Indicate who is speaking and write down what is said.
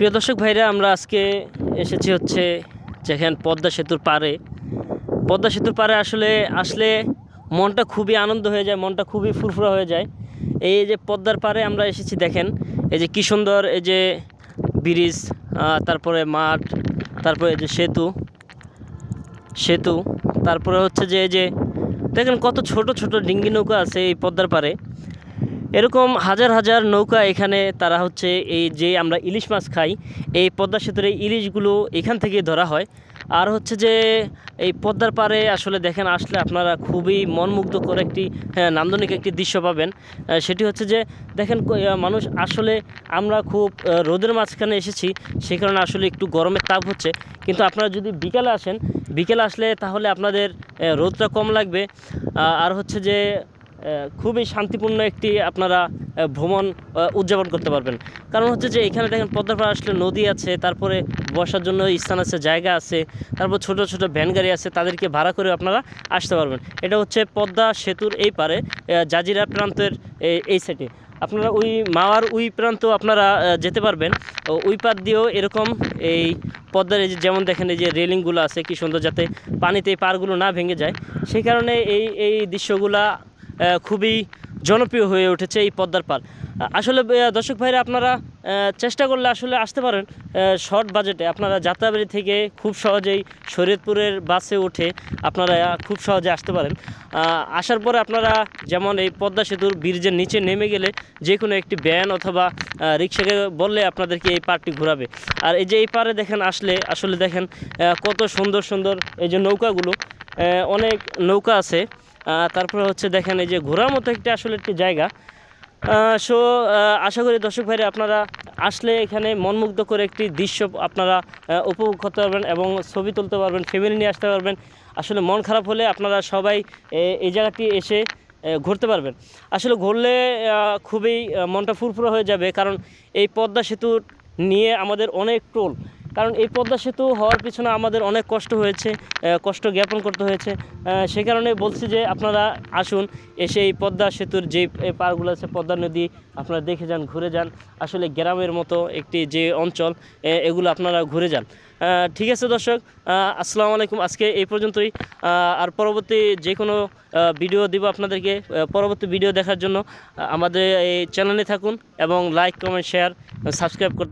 Speaker 1: প্রিয় দর্শক ভাইরা, আমরা আজকে এসেছি হচ্ছে যেখানে পদ্মা সেতুর পাড়ে। পদ্মা সেতুর পাড়ে আসলে মনটা খুবই আনন্দ হয়ে যায়, মনটা খুবই ফুরফুরা হয়ে যায়। এই যে পদ্মার পাড়ে আমরা এসেছি, দেখেন এই যে কী সুন্দর এই যে ব্রিজ, তারপরে মাঠ, তারপরে এই যে সেতু, তারপরে হচ্ছে যে এই যে দেখেন কত ছোট ছোট ডিঙ্গি নৌকা আছে এই পদ্মার পাড়ে। এরকম হাজার হাজার নৌকা এখানে তারা হচ্ছে এই যে আমরা ইলিশ মাছ খাই, এই পদ্মা সেতুর এই ইলিশগুলো এখান থেকে ধরা হয়। আর হচ্ছে যে এই পদ্মার পাড়ে আসলে দেখেন, আসলে আপনারা খুবই মনমুগ্ধকর একটি নান্দনিক একটি দৃশ্য পাবেন। সেটি হচ্ছে যে দেখেন মানুষ আসলে আমরা খুব রোদের মাঝখানে এসেছি, সেই কারণে আসলে একটু গরমের তাপ হচ্ছে। কিন্তু আপনারা যদি বিকেলে আসেন, বিকেলে আসলে তাহলে আপনাদের রোদটা কম লাগবে। আর হচ্ছে যে খুবই শান্তিপূর্ণ একটি আপনারা ভ্রমণ উদযাপন করতে পারবেন। কারণ হচ্ছে যে এখানে দেখেন পদ্মার পাড়ে আসলে নদী আছে, তারপরে বসার জন্য স্থান আছে, জায়গা আছে, তারপর ছোট ছোট ভ্যান গাড়ি আছে, তাদেরকে ভাড়া করে আপনারা আসতে পারবেন। এটা হচ্ছে পদ্মা সেতুর এই পারে, জাজিরা প্রান্তের এই সাইডে। আপনারা ওই মাওয়ার ওই প্রান্তেও আপনারা যেতে পারবেন। ওই পার দিয়েও এরকম এই পদ্মার এই যেমন দেখেন এই যে রেলিংগুলো আছে কি সুন্দর, যাতে পানিতে এই পারগুলো না ভেঙে যায়, সেই কারণে এই দৃশ্যগুলা খুবই জনপ্রিয় হয়ে উঠেছে এই পদ্মার পার। আসলে দর্শক ভাইরা, আপনারা চেষ্টা করলে আসলে আসতে পারেন শর্ট বাজেটে। আপনারা যাত্রাবাড়ি থেকে খুব সহজেই শরীয়তপুরের বাসে উঠে আপনারা খুব সহজে আসতে পারেন। আসার পরে আপনারা যেমন এই পদ্মা সেতুর ব্রিজের নিচে নেমে গেলে যে কোনো একটি ভ্যান অথবা রিক্সাকে বললে আপনাদেরকে এই পার্কটি ঘোরাবে। আর এই যে এই পারে দেখেন আসলে দেখেন কত সুন্দর সুন্দর এই যে নৌকাগুলো, অনেক নৌকা আছে। তারপরে হচ্ছে দেখেন এই যে ঘোরার মতো একটি জায়গা। আশা করি দর্শক ভাইরা, আপনারা আসলে এখানে মনমুগ্ধ করে একটি দৃশ্য আপনারা উপভোগ করতে পারবেন এবং ছবি তুলতে পারবেন, ফ্যামিলি নিয়ে আসতে পারবেন। আসলে মন খারাপ হলে আপনারা সবাই এই জায়গাটি এসে ঘুরতে পারবেন। আসলে ঘুরলে খুবই মনটা ফুরফুরা হয়ে যাবে, কারণ এই পদ্মা সেতু নিয়ে আমাদের অনেক টোল। কারণ এই পদ্মা সেতু হওয়ার পিছনে আমাদের অনেক কষ্ট হয়েছে, কষ্ট জ্ঞাপন করতে হয়েছে। সে কারণে বলছি যে আপনারা আসুন, এসে এই পদ্মা সেতুর যে পাড়গুলো আছে, পদ্মা নদী আপনারা দেখে যান, ঘুরে যান। আসলে গ্রামের মতো একটি যে অঞ্চল, এগুলো আপনারা ঘুরে যান। ঠিক আছে দর্শক, আসসালামু আলাইকুম। আজকে এই পর্যন্তই। আর পরবর্তী যে কোনো ভিডিও দিব আপনাদেরকে। পরবর্তী ভিডিও দেখার জন্য আমাদের এই চ্যানেলে থাকুন এবং লাইক, কমেন্ট, শেয়ার, সাবস্ক্রাইব করতে